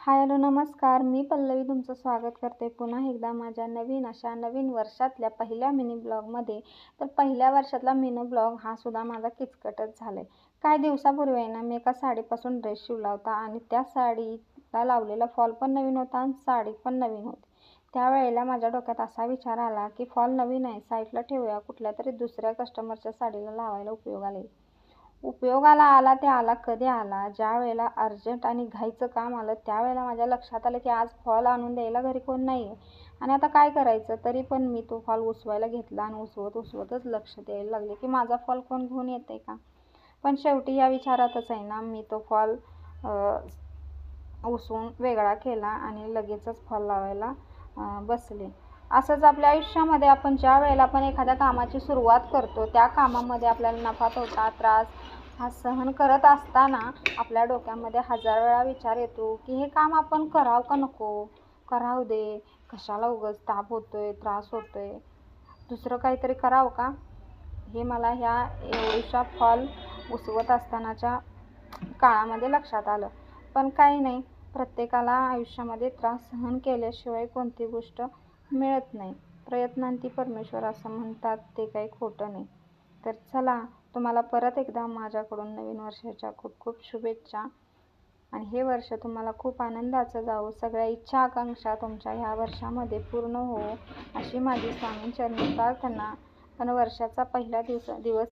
Hi hello नमस्कार. मी पल्लवी तुमचं स्वागत करते पुन्हा एकदा माझ्या नवीन वर्षातल्या पहिल्या मिनी ब्लॉगमध्ये. तर पहिल्या वर्षातला मिनी ब्लॉग हा सुद्धा माझा किचकटच झालाय. काही दिवसापूर्वी आहे ना मी एका साडीपासून ड्रेस शिवला होता आणि त्या साडीला लावलेला फॉल पण नवीन होता आणि साडी पण नवीन होती. त्यावेळेला माझ्या डोक्यात असा विचार आला की फॉल नवीन आहे, साईडला ठेवूया, कुठल्या तरी दुसऱ्या कस्टमरच्या साडीला लावायला उपयोगाला आला ते आला कधी आला, ज्या वेळेला अर्जंट आणि घाईचं काम आलं त्यावेळेला माझ्या लक्षात आलं की आज फॉल आणून द्यायला घरी कोण नाही आहे आणि आता काय करायचं. तरी पण मी तो फॉल उसवायला घेतला आणि उसवतच लक्ष द्यायला लागले की माझा फॉल कोण घेऊन येते का. पण शेवटी या विचारातच आहे ना मी तो फॉल उसवून वेगळा केला आणि लगेचच फॉल लावायला बसले. असंच आपल्या आयुष्यामध्ये आपण ज्या वेळेला आपण एखाद्या कामाची सुरुवात करतो त्या कामामध्ये आपल्याला नफा तोटा त्रास हा सहन करत असताना आपल्या डोक्यामध्ये हजार वेळा विचार येतो की हे काम आपण करावं का नको, करावं दे, कशाला उगाच ताप होतोय, त्रास होतोय, दुसरं काहीतरी करावं का. हे मला ह्या एवढीशा फॉल उसवत असतानाच्या काळामध्ये लक्षात आलं. पण काही नाही, प्रत्येकाला आयुष्यामध्ये त्रास सहन केल्याशिवाय कोणती गोष्ट मिळत नाही. प्रयत्नांती परमेश्वर असं म्हणतात, ते काही खोटं नाही. तर चला, तुम्हाला परत एकदा माझ्याकडून नवीन वर्षाच्या खूप खूप शुभेच्छा आणि हे वर्ष तुम्हाला खूप आनंदाचं जावो. सगळ्या इच्छा आकांक्षा तुमच्या ह्या वर्षामध्ये पूर्ण हो अशी माझी स्वामींचरणी प्रार्थना. पण वर्षाचा पहिला दिवस